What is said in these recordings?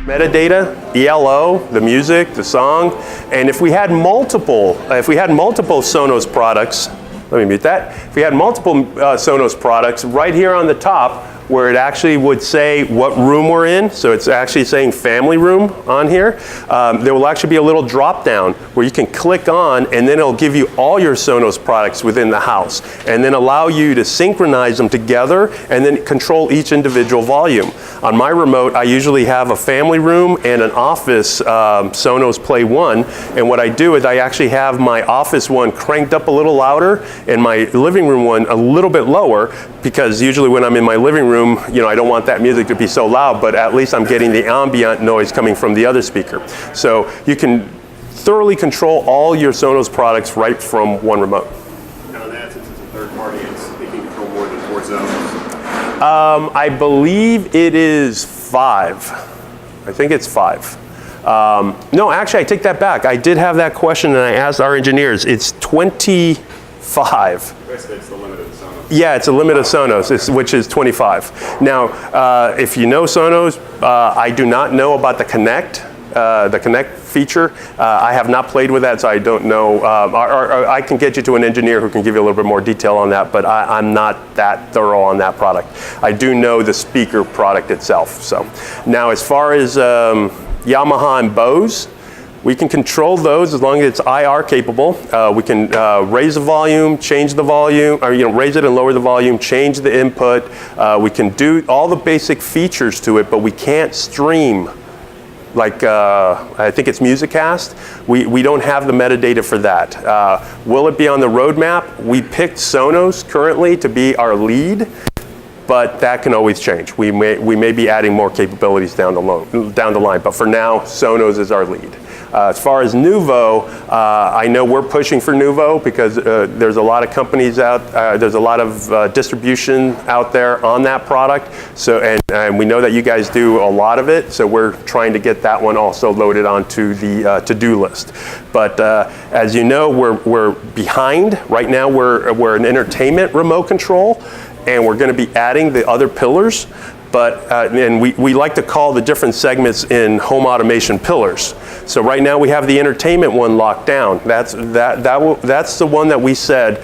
Metadata, ELO, the music, the song, and if we had multiple Sonos products, let me mute that. If we had multiple Sonos products, right here on the top, where it actually would say what room we're in, so it's actually saying family room on here, there will actually be a little drop down where you can click on, and then it'll give you all your Sonos products within the house, and then allow you to synchronize them together and then control each individual volume. On my remote, I usually have a family room and an office Sonos Play 1, and what I do is I actually have my office one cranked up a little louder and my living room one a little bit lower, because usually when I'm in my living room, I don't want that music to be so loud, but at least I'm getting the ambient noise coming from the other speaker. So you can thoroughly control all your Sonos products right from one remote. Now that, since it's a third party, it can control more than 4 zones. I believe it is 5. I think it's 5. No, actually, I take that back. I did have that question, and I asked our engineers. It's 25. Basically, it's the limit of the Sonos. Yeah, it's a limit of Sonos, which is 25. Now, if you know Sonos, I do not know about the Connect feature. I have not played with that, so I don't know. Or I can get you to an engineer who can give you a little bit more detail on that, but I'm not that thorough on that product. I do know the speaker product itself. So now, as far as Yamaha and Bose, we can control those as long as it's IR capable. We can raise the volume, change the volume, or raise it and lower the volume, change the input. We can do all the basic features to it, but we can't stream like I think it's MusicCast. We don't have the metadata for that. Will it be on the roadmap? We picked Sonos currently to be our lead, but that can always change. We may be adding more capabilities down the line, but for now, Sonos is our lead. As far as Nuvo, I know we're pushing for Nuvo because there's a lot of companies there's a lot of distribution out there on that product. So, and we know that you guys do a lot of it, so we're trying to get that one also loaded onto the to-do list. But as you know, we're behind. Right now, we're an entertainment remote control, and we're going to be adding the other pillars. But and we like to call the different segments in home automation pillars. So right now we have the entertainment one locked down. That's the one that we said,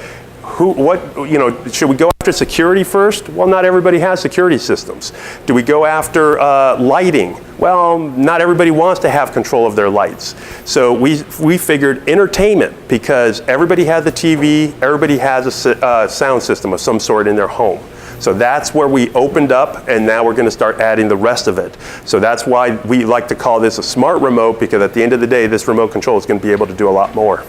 should we go after security first? Well, not everybody has security systems. Do we go after lighting? Well, not everybody wants to have control of their lights. So we figured entertainment, because everybody has a TV, everybody has a sound system of some sort in their home. So that's where we opened up, and now we're going to start adding the rest of it. So that's why we like to call this a smart remote, because at the end of the day, this remote control is going to be able to do a lot more.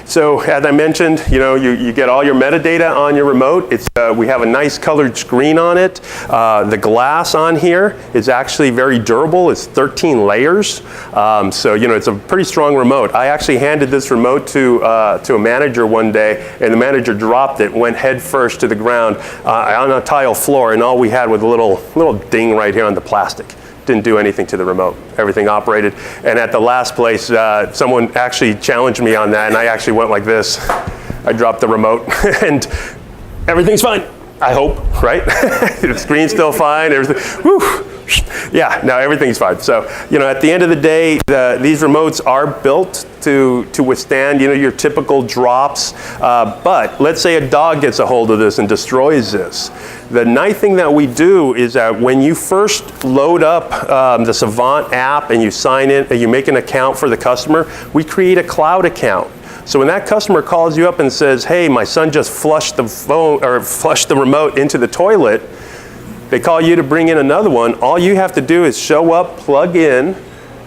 So as I mentioned, you get all your metadata on your remote. We have a nice colored screen on it. The glass on here is actually very durable. It's 13 layers. So it's a pretty strong remote. I actually handed this remote to a manager one day, and the manager dropped it, went head first to the ground on a tile floor, and all we had was a little ding right here on the plastic. Didn't do anything to the remote. Everything operated. And at the last place, someone actually challenged me on that, and I actually went like this. I dropped the remote, and everything's fine. I hope, right? The screen's still fine. Everything. Whew. Yeah, no, everything's fine. So, at the end of the day, these remotes are built to withstand, your typical drops. But let's say a dog gets a hold of this and destroys this. The nice thing that we do is that when you first load up the SAVANT app and you sign in and you make an account for the customer, we create a cloud account. So when that customer calls you up and says, "Hey, my son just flushed the phone or flushed the remote into the toilet," they call you to bring in another one. All you have to do is show up, plug the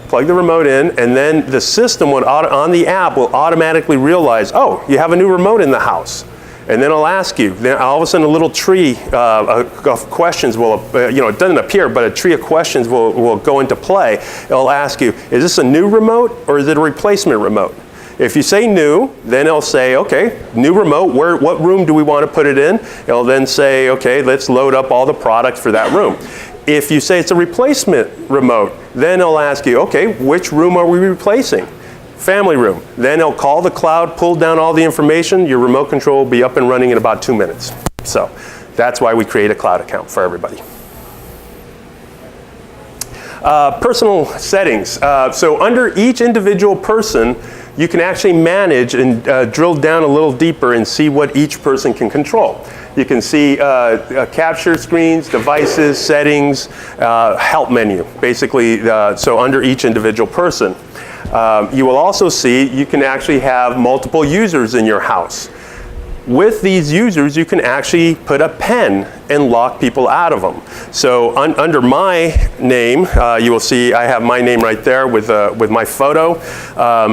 remote in, and then the system on the app will automatically realize, oh, you have a new remote in the house. And then it'll ask you. Then all of a sudden, a little tree of questions will, it doesn't appear, but a tree of questions will go into play. It'll ask you, is this a new remote or is it a replacement remote? If you say new, then it'll say, okay, new remote, what room do we want to put it in? It'll then say, okay, let's load up all the products for that room. If you say it's a replacement remote, then it'll ask you, okay, which room are we replacing? family room. Then it'll call the cloud, pull down all the information, your remote control will be up and running in about 2 minutes. So that's why we create a cloud account for everybody. Personal settings. So under each individual person, you can actually manage and drill down a little deeper and see what each person can control. You can see capture screens, devices, settings, help menu, basically, so under each individual person. You will also see you can actually have multiple users in your house. With these users, you can actually put a pen and lock people out of them. So under my name, you will see I have my name right there with my photo.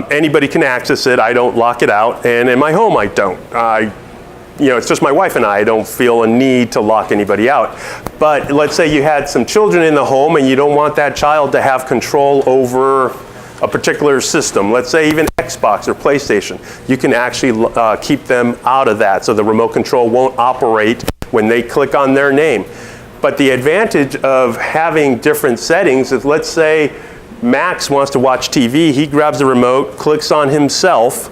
Anybody can access it. I don't lock it out. And in my home, I don't. It's just my wife and I don't feel a need to lock anybody out. But let's say you had some children in the home and you don't want that child to have control over a particular system, let's say even Xbox or PlayStation, you can actually keep them out of that so the remote control won't operate when they click on their name. But the advantage of having different settings is, let's say Max wants to watch TV, he grabs the remote, clicks on himself,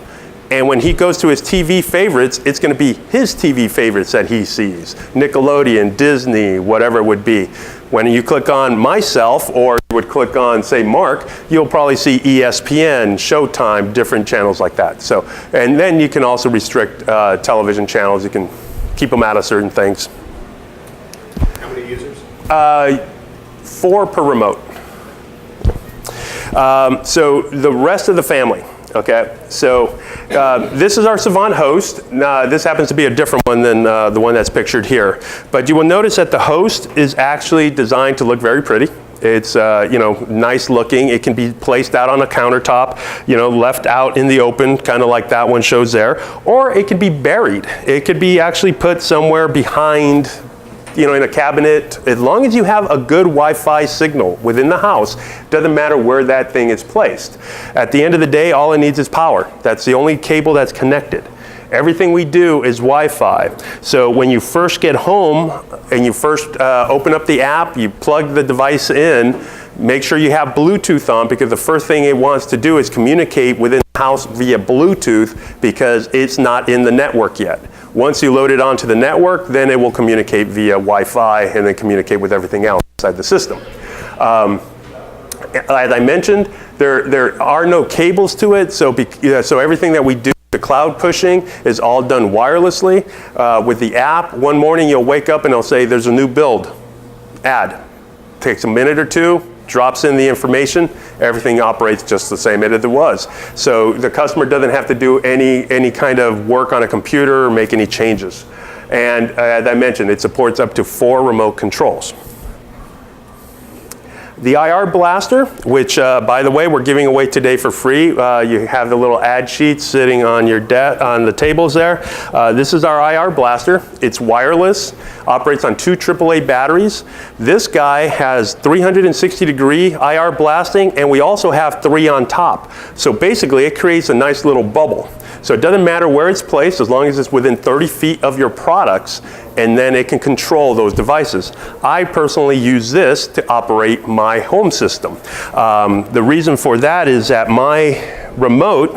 and when he goes to his TV favorites, it's going to be his TV favorites that he sees. Nickelodeon, Disney, whatever it would be. When you click on myself, or you would click on, say, Mark, you'll probably see ESPN, Showtime, different channels like that. So, and then you can also restrict television channels. You can keep them out of certain things. How many users? 4 per remote. So the rest of the family. Okay, so this is our SAVANT Host. This happens to be a different one than the one that's pictured here. But you will notice that the host is actually designed to look very pretty. It's nice looking. It can be placed out on a countertop, left out in the open, kind of like that one shows there. Or it could be buried. It could be actually put somewhere behind, in a cabinet. As long as you have a good Wi-Fi signal within the house, doesn't matter where that thing is placed. At the end of the day, all it needs is power. That's the only cable that's connected. Everything we do is Wi-Fi. So when you first get home and you first open up the app, you plug the device in, make sure you have Bluetooth on, because the first thing it wants to do is communicate within the house via Bluetooth, because it's not in the network yet. Once you load it onto the network, then it will communicate via Wi-Fi and then communicate with everything else inside the system. As I mentioned, there are no cables to it, so everything that we do, the cloud pushing, is all done wirelessly. With the app, one morning you'll wake up and it'll say there's a new build, add. Takes a minute or two, drops in the information, everything operates just the same as it was. So the customer doesn't have to do any kind of work on a computer or make any changes. And as I mentioned, it supports up to 4 remote controls. The IR blaster, which by the way, we're giving away today for free. You have the little ad sheets sitting on your on the tables there. This is our IR blaster. It's wireless, operates on 2 AAA batteries. This guy has 360-degree IR blasting, and we also have 3 on top. So basically, it creates a nice little bubble. So it doesn't matter where it's placed, as long as it's within 30 feet of your products, and then it can control those devices. I personally use this to operate my home system. The reason for that is that my remote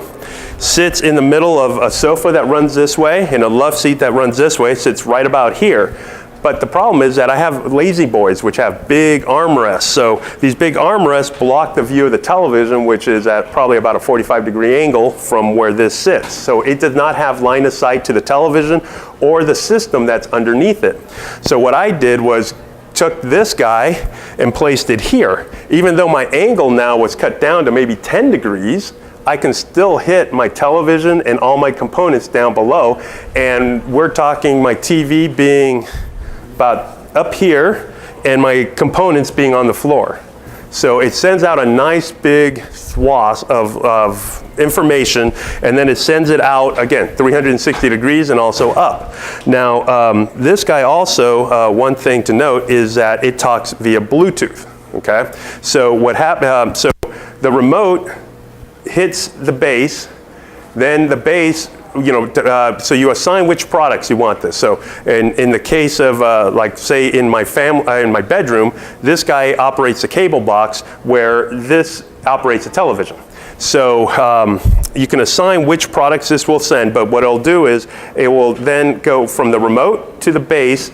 sits in the middle of a sofa that runs this way and a love seat that runs this way. It sits right about here. But the problem is that I have lazy boys, which have big armrests. So these big armrests block the view of the television, which is at probably about a 45-degree angle from where this sits. So it does not have line of sight to the television or the system that's underneath it. So what I did was took this guy and placed it here. Even though my angle now was cut down to maybe 10 degrees, I can still hit my television and all my components down below. And we're talking my TV being about up here and my components being on the floor. So it sends out a nice big swath of information, and then it sends it out, again, 360 degrees and also up. Now, this guy also, one thing to note is that it talks via Bluetooth, okay? So what happens, so the remote hits the base, then the base, so you assign which products you want this. So in the case of, like say in my bedroom, this guy operates a cable box where this operates a television. So you can assign which products this will send, but what it'll do is it will then go from the remote to the base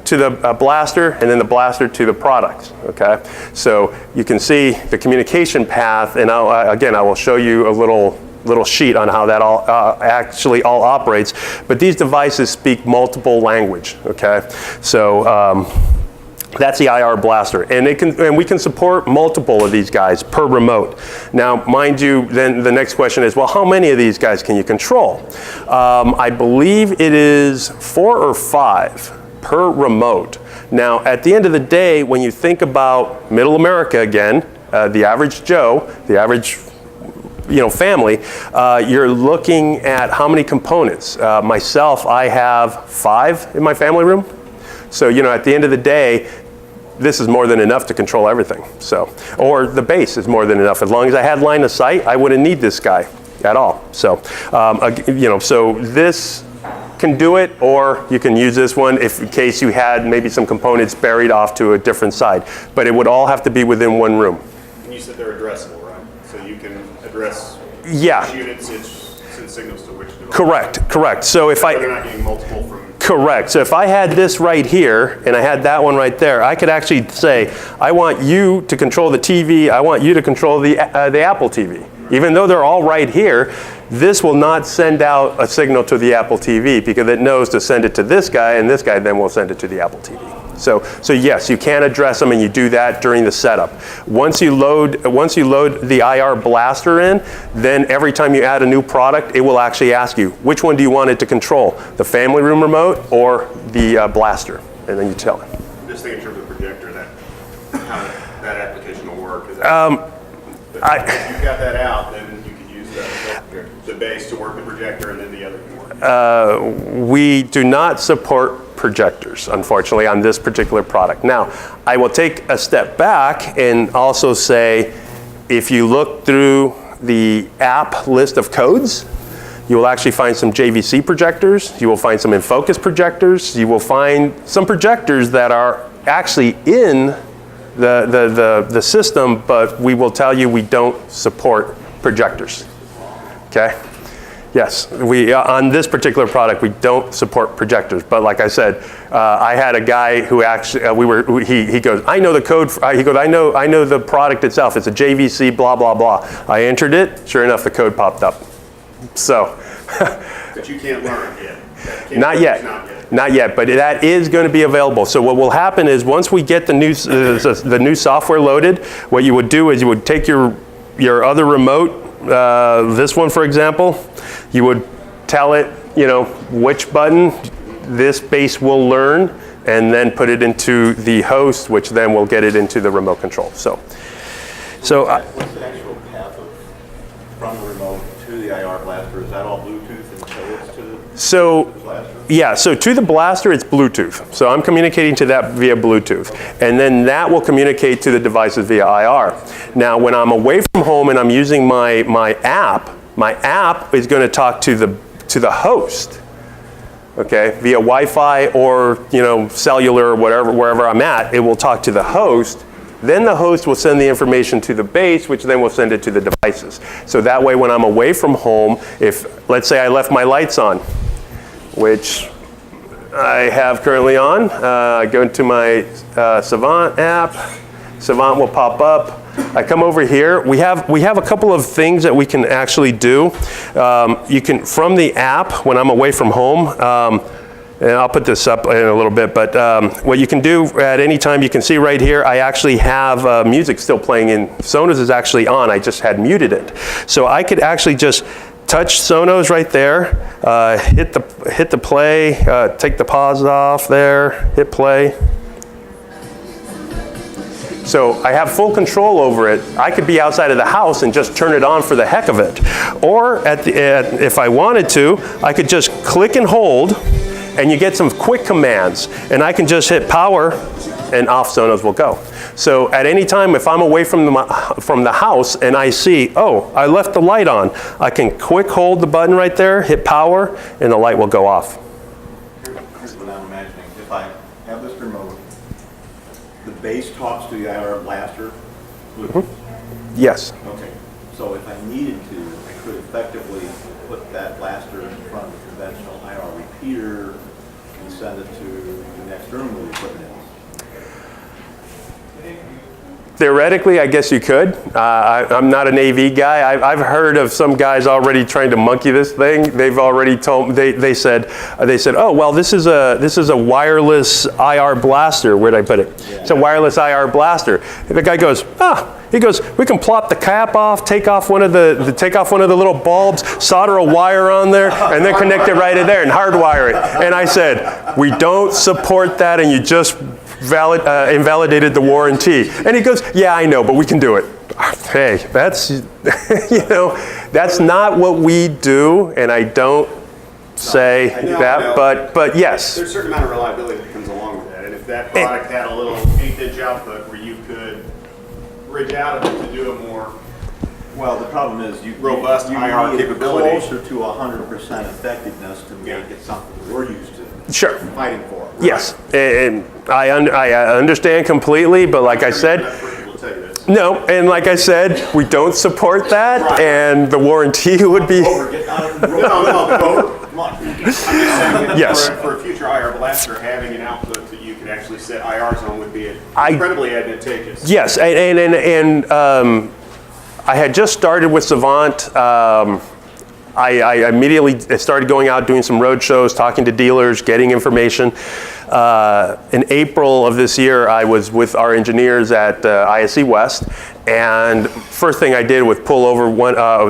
to the blaster, and then the blaster to the products, okay? So you can see the communication path, and again, I will show you a little sheet on how that all actually all operates, but these devices speak multiple language, okay? So that's the IR blaster, and we can support multiple of these guys per remote. Now, mind you, then the next question is, well, how many of these guys can you control? I believe it is 4 or 5 per remote. Now, at the end of the day, when you think about middle America again, the average Joe, the average family, you're looking at how many components. Myself, I have 5 in my family room. So, at the end of the day, this is more than enough to control everything. So, or the base is more than enough. As long as I had line of sight, I wouldn't need this guy at all. So, so this can do it, or you can use this one if in case you had maybe some components buried off to a different side. But it would all have to be within one room. And you said they're addressable, right? So you can address which units, it sends signals to which device. Correct. So if they're not getting multiple from. Correct. So if I had this right here and I had that one right there, I could actually say, I want you to control the TV, I want you to control the Apple TV. Even though they're all right here, this will not send out a signal to the Apple TV because it knows to send it to this guy, and this guy then will send it to the Apple TV. So yes, you can address them, and you do that during the setup. Once you load the IR blaster in, then every time you add a new product, it will actually ask you, which one do you want it to control? The family room remote or the blaster? And then you tell it. Just thinking in terms of projector, how that application will work. Is that, if you've got that out, then you can use the base to work the projector, and then the other can work. We do not support projectors, unfortunately, on this particular product. Now, I will take a step back and also say, if you look through the app list of codes, you will actually find some JVC projectors, you will find some in-focus projectors, you will find some projectors that are actually in the system, but we will tell you we don't support projectors, okay? Yes, on this particular product, we don't support projectors, but like I said, I had a guy who actually, he goes, I know the code, he goes, I know the product itself, it's a JVC, blah, blah, blah. I entered it, sure enough, the code popped up. So. But you can't learn yet. Not yet, but that is going to be available. So what will happen is once we get the new software loaded, what you would do is you would take your other remote, this one for example, you would tell it, which button this base will learn, and then put it into the host, which then will get it into the remote control. So what's the actual path from the remote to the IR blaster? Is that all Bluetooth and codes to the blaster? Yeah, so to the blaster, it's Bluetooth. So I'm communicating to that via Bluetooth. And then that will communicate to the devices via IR. Now, when I'm away from home and I'm using my app is going to talk to the host, okay, via Wi-Fi or cellular or wherever I'm at. It will talk to the host. Then the host will send the information to the base, which then will send it to the devices. So that way, when I'm away from home, if let's say I left my lights on, which I have currently on, I go into my SAVANT app. SAVANT will pop up. I come over here. We have a couple of things that we can actually do. You can, from the app, when I'm away from home, and I'll put this up in a little bit, but what you can do at any time, you can see right here, I actually have music still playing in. Sonos is actually on, I just had muted it. So I could actually just touch Sonos right there, hit the play, take the pause off there, hit play. So I have full control over it. I could be outside of the house and just turn it on for the heck of it. Or if I wanted to, I could just click and hold, and you get some quick commands, and I can just hit power, and off Sonos will go. So at any time, if I'm away from the house and I see, oh, I left the light on, I can quick hold the button right there, hit power, and the light will go off. Here's what I'm imagining. If I have this remote, the base talks to the IR blaster. Yes. Okay. So if I needed to, I could effectively put that blaster in front of the conventional IR repeater and send it to the next room where the equipment is. Theoretically, I guess you could. I'm not an AV guy. I've heard of some guys already trying to monkey this thing. They've already told they said, oh well, this is a wireless IR blaster. Where'd I put it? Yeah. It's a wireless IR blaster. And the guy goes, he goes, we can plop the cap off, take off one of the little bulbs, solder a wire on there, and then connect it right in there and hardwire it. And I said, we don't support that, and you just invalidated the warranty. And he goes, yeah, I know, but we can do it. Hey, that's, that's not what we do, and I don't say that, but yes. There's a certain amount of reliability that comes along with that, and if that product had a little 8-inch output where you could bridge out of it to do a more well, the problem is robust IR capability. Closer to 100% effectiveness to make it something we're used to. Sure. Fighting for. Right? Yes, and I understand completely, but like I said, no, and like I said, we don't support that, right. And the warranty would be. No, come on. I'm just saying yes. For a future IR blaster, having an output that you could actually set IRs on would be incredibly advantageous. Yes, and I had just started with SAVANT. I immediately started going out, doing some road shows, talking to dealers, getting information. In April of this year, I was with our engineers at ISC West, and first thing I did was pull over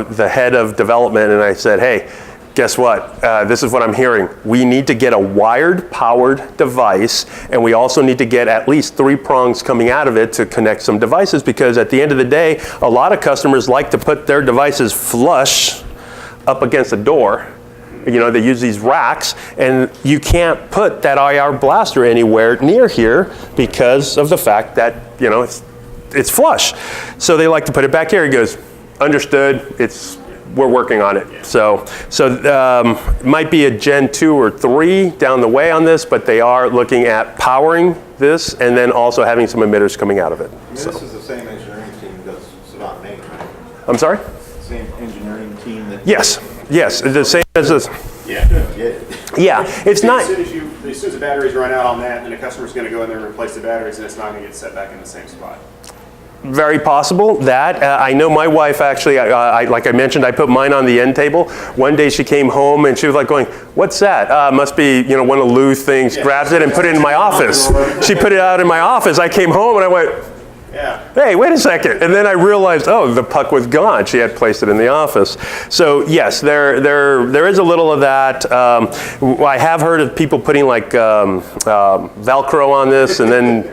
the head of development, and I said, hey, guess what? This is what I'm hearing. We need to get a wired powered device, and we also need to get at least 3 prongs coming out of it to connect some devices, because at the end of the day, a lot of customers like to put their devices flush up against a door. They use these racks, and you can't put that IR blaster anywhere near here because of the fact that, it's flush. So they like to put it back here. He goes, understood, we're working on it. So might be a Gen 2 or 3 down the way on this, but they are looking at powering this and then also having some emitters coming out of it. This is the same engineering team that SAVANT made, right? I'm sorry? Same engineering team that... Yes, the same as this. Yeah, it's not... As soon as the batteries run out on that, then the customer's going to go in there and replace the batteries, and it's not going to get set back in the same spot. Very possible. That I know my wife actually, like I mentioned, I put mine on the end table. One day she came home and she was like going, what's that? Must be one of Lou's things, grabs it and put it in my office. She put it out in my office. I came home and I went, hey, wait a second. And then I realized, oh, the puck was gone. She had placed it in the office. So yes, there is a little of that. I have heard of people putting like Velcro on this and then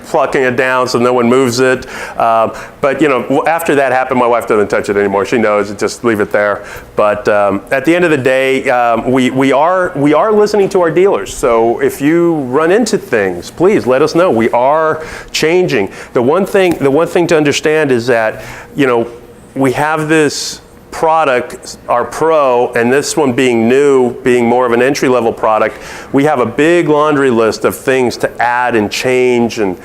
plucking it down so no one moves it. But after that happened, my wife doesn't touch it anymore. She knows, just leave it there. But at the end of the day, we are listening to our dealers. So if you run into things, please let us know. We are changing. The one thing to understand is that we have this product, our Pro, and this one being new, being more of an entry-level product. We have a big laundry list of things to add and change and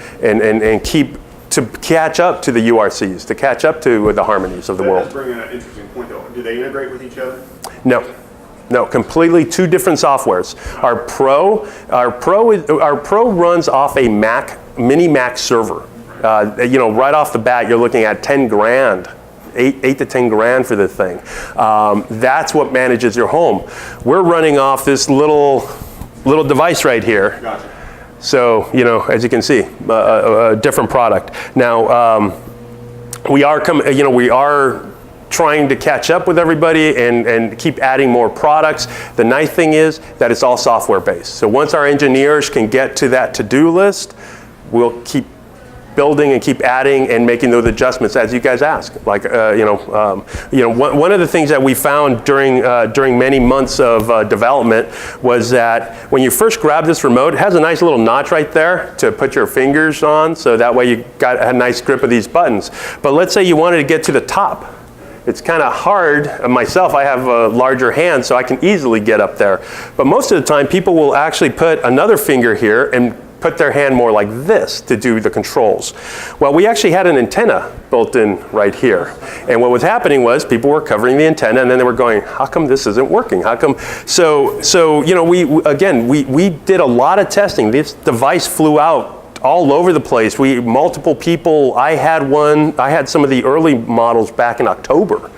keep to catch up to the URCs, to catch up to the harmonies of the world. That's bringing an interesting point though. Do they integrate with each other? No, completely 2 different softwares. Our Pro runs off a mini Mac server. Right off the bat, you're looking at 10 grand. 8 to 10 grand for this thing. That's what manages your home. We're running off this little device right here. Gotcha. So, as you can see, a different product. Now, we are trying to catch up with everybody and keep adding more products. The nice thing is that it's all software based. So once our engineers can get to that to-do list, we'll keep building and keep adding and making those adjustments as you guys ask. Like one of the things that we found during many months of development was that when you first grab this remote, it has a nice little notch right there to put your fingers on, so that way you got a nice grip of these buttons. But let's say you wanted to get to the top. It's kind of hard. Myself, I have a larger hand, so I can easily get up there. But most of the time, people will actually put another finger here and put their hand more like this to do the controls. Well, we actually had an antenna built in right here. And what was happening was people were covering the antenna and then they were going, how come this isn't working? How come? So you know, we did a lot of testing. This device flew out all over the place. Multiple people, I had some of the early models back in October.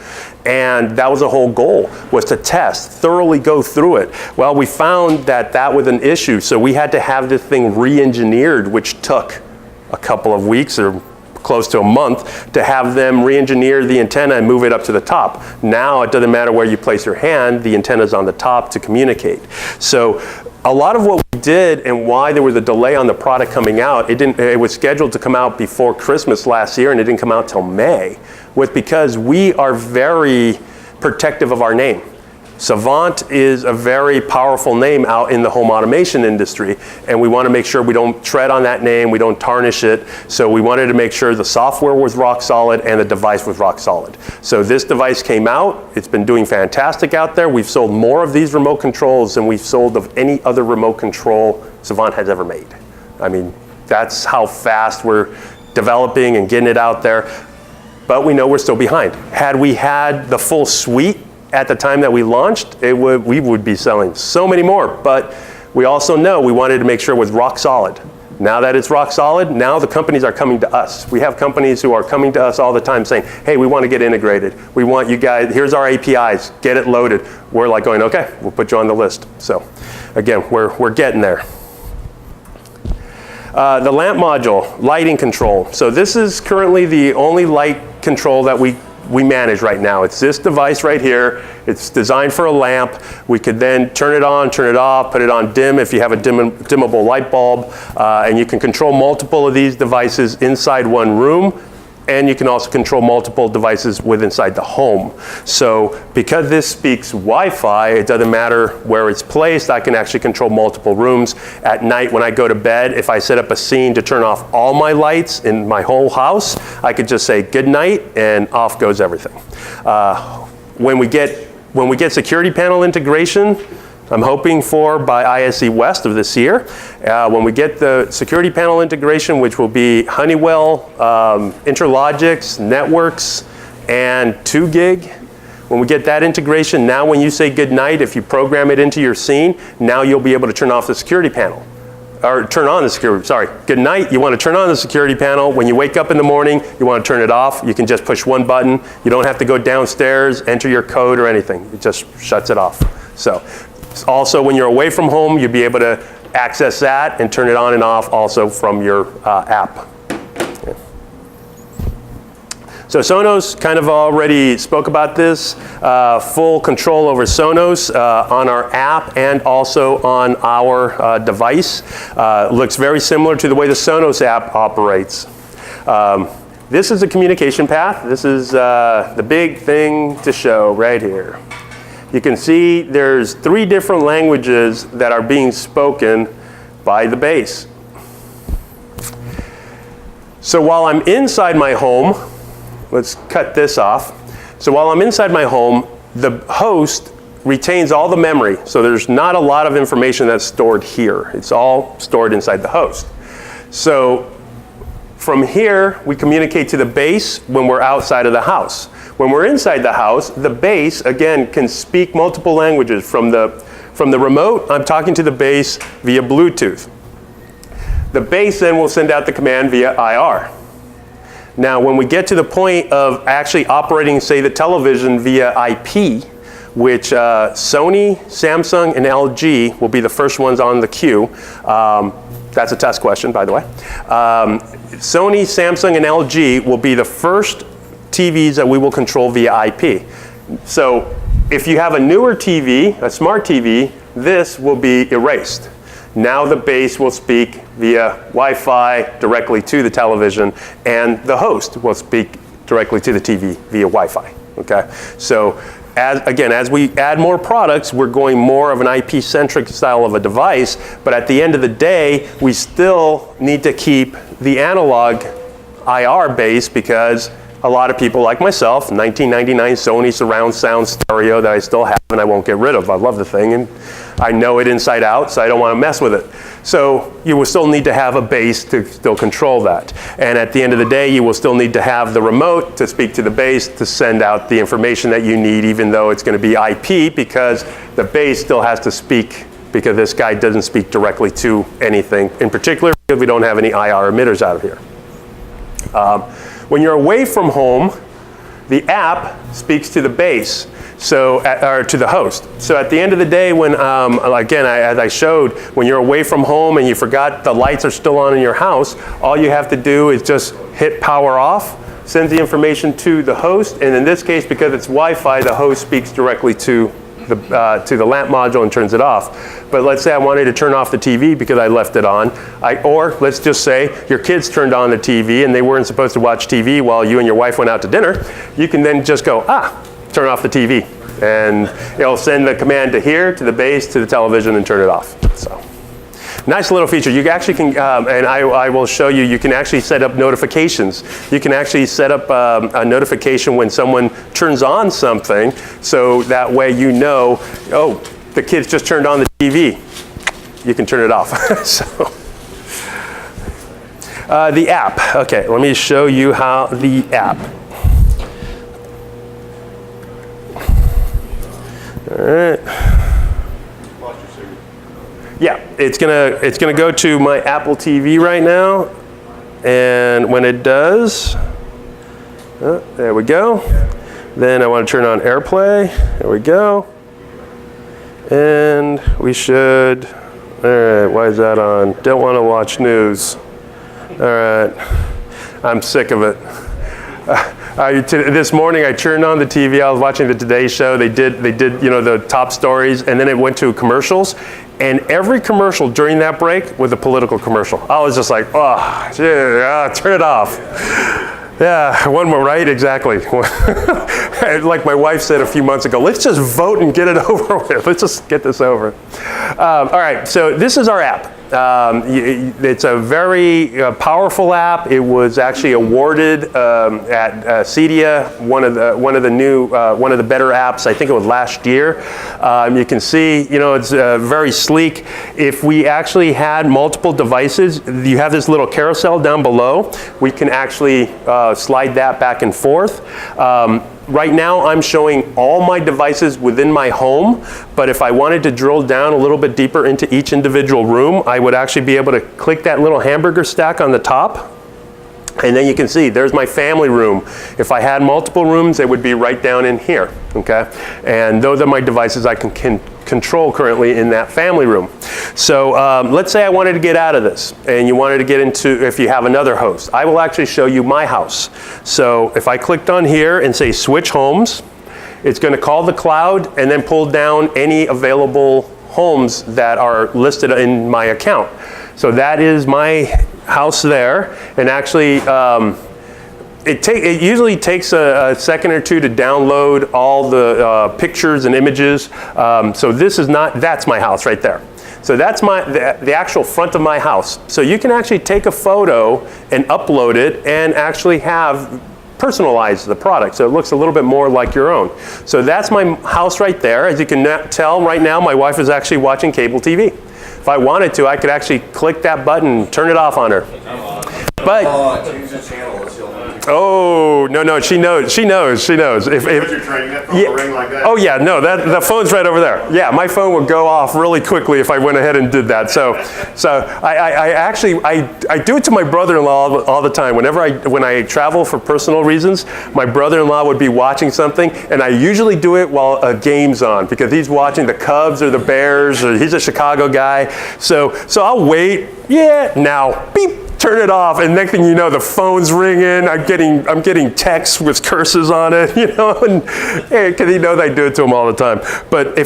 And that was the whole goal, was to test, thoroughly go through it. Well, we found that was an issue, so we had to have this thing re-engineered, which took a couple of weeks or close to a month to have them re-engineer the antenna and move it up to the top. Now it doesn't matter where you place your hand, the antenna's on the top to communicate. So a lot of what we did and why there was a delay on the product coming out, it was scheduled to come out before Christmas last year and it didn't come out till May, was because we are very protective of our name. SAVANT is a very powerful name out in the home automation industry, and we want to make sure we don't tread on that name, we don't tarnish it. So we wanted to make sure the software was rock solid and the device was rock solid. So this device came out, it's been doing fantastic out there. We've sold more of these remote controls than we've sold of any other remote control SAVANT has ever made. I mean, that's how fast we're developing and getting it out there. But we know we're still behind. Had we had the full suite at the time that we launched, we would be selling so many more. But we also know we wanted to make sure it was rock solid. Now that it's rock solid, now the companies are coming to us. We have companies who are coming to us all the time saying, hey, we want to get integrated. We want you guys, here's our APIs, get it loaded. We're like going, okay, we'll put you on the list. So again, we're getting there. The lamp module, lighting control. So this is currently the only light control that we manage right now. It's this device right here. It's designed for a lamp. We could then turn it on, turn it off, put it on dim if you have a dimmable light bulb. And you can control multiple of these devices inside one room. And you can also control multiple devices inside the home. So because this speaks Wi-Fi, it doesn't matter where it's placed. I can actually control multiple rooms. At night when I go to bed, if I set up a scene to turn off all my lights in my whole house, I could just say good night and off goes everything. When we get security panel integration, I'm hoping for by ISE West of this year. When we get the security panel integration, which will be Honeywell, Interlogix, Networks, and 2 gig. When we get that integration, now when you say good night, if you program it into your scene, now you'll be able to turn off the security panel. Or turn on the security, sorry. Good night, you want to turn on the security panel. When you wake up in the morning, you want to turn it off. You can just push one button. You don't have to go downstairs, enter your code or anything. It just shuts it off. So. Also, when you're away from home, you'll be able to access that and turn it on and off also from your app. Yeah. So Sonos, kind of already spoke about this. Full control over Sonos on our app and also on our device. Looks very similar to the way the Sonos app operates. This is a communication path. This is the big thing to show right here. You can see there's 3 different languages that are being spoken by the base. So while I'm inside my home, let's cut this off. So while I'm inside my home, the host retains all the memory. So there's not a lot of information that's stored here. It's all stored inside the host. So from here, we communicate to the base when we're outside of the house. When we're inside the house, the base, again, can speak multiple languages. From the remote, I'm talking to the base via Bluetooth. The base then will send out the command via IR. Now, when we get to the point of actually operating, say, the television via IP, which Sony, Samsung, and LG will be the first ones on the queue. That's a test question, by the way. Sony, Samsung, and LG will be the first TVs that we will control via IP. So if you have a newer TV, a smart TV, this will be erased. Now the base will speak via Wi-Fi directly to the television, and the host will speak directly to the TV via Wi-Fi. Okay? So as we add more products, we're going more of an IP-centric style of a device, but at the end of the day, we still need to keep the analog IR base because a lot of people like myself, 1999 Sony surround sound stereo that I still have and I won't get rid of. I love the thing and I know it inside out, so I don't want to mess with it. So you will still need to have a bass to still control that. And at the end of the day, you will still need to have the remote to speak to the bass to send out the information that you need, even though it's going to be IP, because the bass still has to speak, because this guy doesn't speak directly to anything, in particular because we don't have any IR emitters out of here. When you're away from home, the app speaks to the bass, so or to the host. So at the end of the day, when again, as I showed, when you're away from home and you forgot the lights are still on in your house, all you have to do is just hit power off, sends the information to the host, and in this case, because it's Wi-Fi, the host speaks directly to the lamp module and turns it off. But let's say I wanted to turn off the TV because I left it on, or let's just say your kids turned on the TV and they weren't supposed to watch TV while you and your wife went out to dinner. You can then just go, turn off the TV, and it'll send the command to here, to the base, to the television, and turn it off. So, nice little feature. You actually can, and I will show you, you can actually set up notifications. You can actually set up a notification when someone turns on something, so that way you know, oh, the kids just turned on the TV. You can turn it off. So, the app. Okay, let me show you how the app. All right. Yeah, it's gonna go to my Apple TV right now, and when it does, there we go. Then I want to turn on AirPlay. There we go. And we should. All right, why is that on? Don't want to watch news. All right, I'm sick of it. This morning I turned on the TV. I was watching the Today Show. They did the top stories, and then it went to commercials. And every commercial during that break was a political commercial. I was just like, oh, turn it off. Yeah, one more, right? Exactly. Like my wife said a few months ago, let's just vote and get it over with. Let's just get this over. All right, so this is our app. It's a very powerful app. It was actually awarded at CEDIA, one of the better apps. I think it was last year. You can see, it's very sleek. If we actually had multiple devices, you have this little carousel down below. We can actually slide that back and forth. Right now I'm showing all my devices within my home, but if I wanted to drill down a little bit deeper into each individual room, I would actually be able to click that little hamburger stack on the top, and then you can see there's my family room. If I had multiple rooms, they would be right down in here, okay? And those are my devices I can control currently in that family room. So let's say I wanted to get out of this and you wanted to get into, if you have another host, I will actually show you my house. So if I clicked on here and say switch homes, it's going to call the cloud and then pull down any available homes that are listed in my account. So that is my house there, and actually it usually takes a second or two to download all the pictures and images. So that's my house right there. So that's the actual front of my house. So you can actually take a photo and upload it and actually personalize the product so it looks a little bit more like your own. So that's my house right there. As you can tell right now, my wife is actually watching cable TV. If I wanted to, I could actually click that button and turn it off on her. But change the channel. oh, no, she knows. If you're training that phone to ring like that. Oh yeah, no, the phone's right over there. Yeah, my phone would go off really quickly if I went ahead and did that. So I actually do it to my brother-in-law all the time. When I travel for personal reasons, my brother-in-law would be watching something, and I usually do it while a game's on because he's watching the Cubs or the Bears, or he's a Chicago guy. So I'll wait. Yeah, now beep. Turn it off, and next thing you know, the phone's ringing. I'm getting texts with curses on it, and because he knows I do it to him all the time. But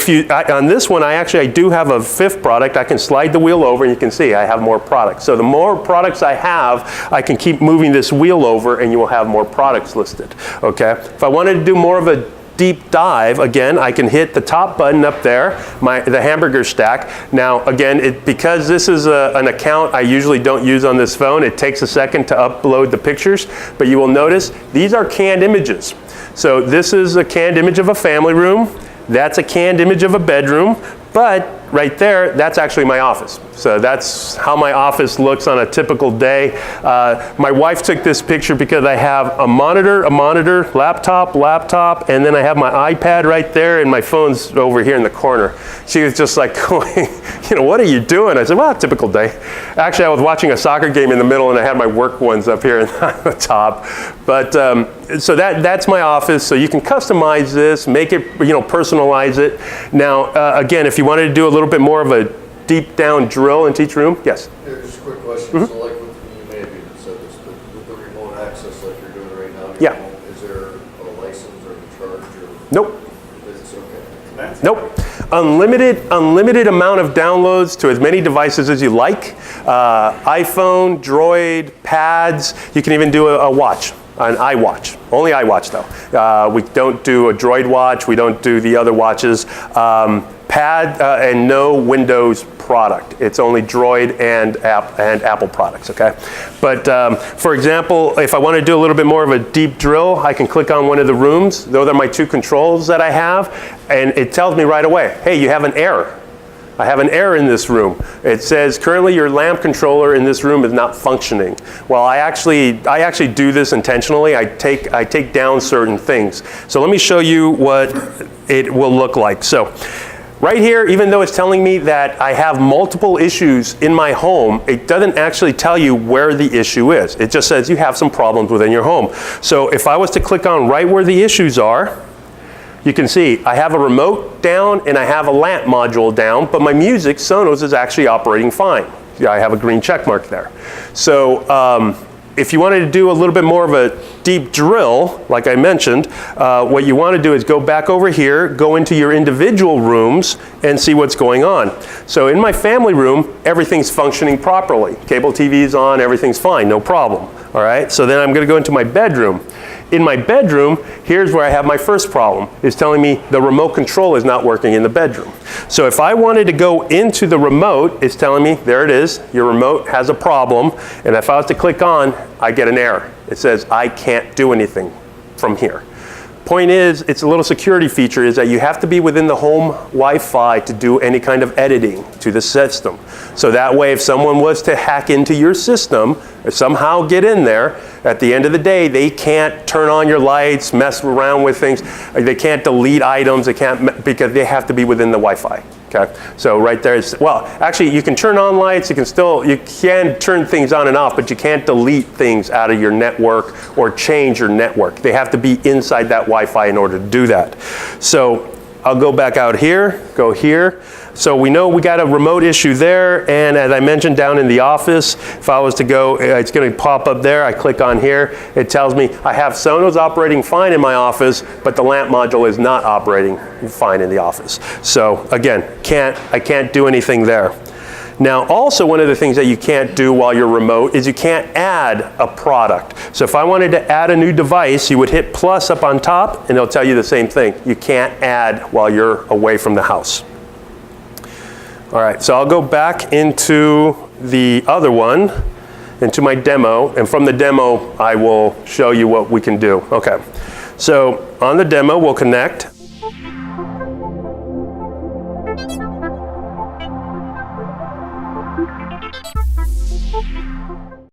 on this one, I do have a fifth product. I can slide the wheel over, and you can see I have more products. So the more products I have, I can keep moving this wheel over, and you will have more products listed. Okay. If I wanted to do more of a deep dive, again, I can hit the top button up there, the hamburger stack. Now, again, because this is an account I usually don't use on this phone, it takes a second to upload the pictures, but you will notice these are canned images. So this is a canned image of a family room. That's a canned image of a bedroom, but right there, that's actually my office. So that's how my office looks on a typical day. My wife took this picture because I have a monitor, laptop, and then I have my iPad right there, and my phone's over here in the corner. She was just like going, what are you doing? I said, well, typical day. Actually, I was watching a soccer game in the middle, and I had my work ones up here on the top. But so that's my office. So you can customize this, make it, personalize it. Now, again, if you wanted to do a little bit more of a deep down drill into each room, yes? Yeah, just a quick question. So like you may have even said this, but with the remote access like you're doing right now, Yeah. is there a license or a charge or? Nope. It's okay. Nope. Unlimited amount of downloads to as many devices as you like. iPhone, Droid, pads. You can even do a watch, an iWatch. Only iWatch though. We don't do a Droid watch. We don't do the other watches. Pad and no Windows product. It's only Droid and Apple products, okay? But for example, if I want to do a little bit more of a deep drill, I can click on one of the rooms. Those are my two controls that I have, and it tells me right away, hey, you have an error. I have an error in this room. It says currently your lamp controller in this room is not functioning. Well, I actually do this intentionally. I take down certain things. So let me show you what it will look like. So right here, even though it's telling me that I have multiple issues in my home, it doesn't actually tell you where the issue is. It just says you have some problems within your home. So if I was to click on right where the issues are, you can see I have a remote down and I have a lamp module down, but my music, Sonos, is actually operating fine. Yeah, I have a green check mark there. So if you wanted to do a little bit more of a deep drill, like I mentioned, what you want to do is go back over here, go into your individual rooms, and see what's going on. So in my family room, everything's functioning properly. Cable TV's on, everything's fine, no problem. All right, so then I'm going to go into my bedroom. In my bedroom, here's where I have my first problem. It's telling me the remote control is not working in the bedroom. So if I wanted to go into the remote, it's telling me, there it is, your remote has a problem. And if I was to click on, I get an error. It says, I can't do anything from here. Point is, it's a little security feature, is that you have to be within the home Wi-Fi to do any kind of editing to the system. So that way, if someone was to hack into your system, or somehow get in there, at the end of the day, they can't turn on your lights, mess around with things. They can't delete items, they can't, because they have to be within the Wi-Fi. Okay, so right there is, well, actually you can turn on lights, you can turn things on and off, but you can't delete things out of your network or change your network. They have to be inside that Wi-Fi in order to do that. So I'll go back out here, go here. So we know we got a remote issue there, and as I mentioned down in the office, if I was to go, it's going to pop up there. I click on here, it tells me I have Sonos operating fine in my office, but the lamp module is not operating fine in the office. So again, I can't do anything there. Now also one of the things that you can't do while you're remote is you can't add a product. So if I wanted to add a new device, you would hit plus up on top and it'll tell you the same thing. You can't add while you're away from the house. All right, so I'll go back into the other one, into my demo, and from the demo I will show you what we can do. Okay, so on the demo we'll connect.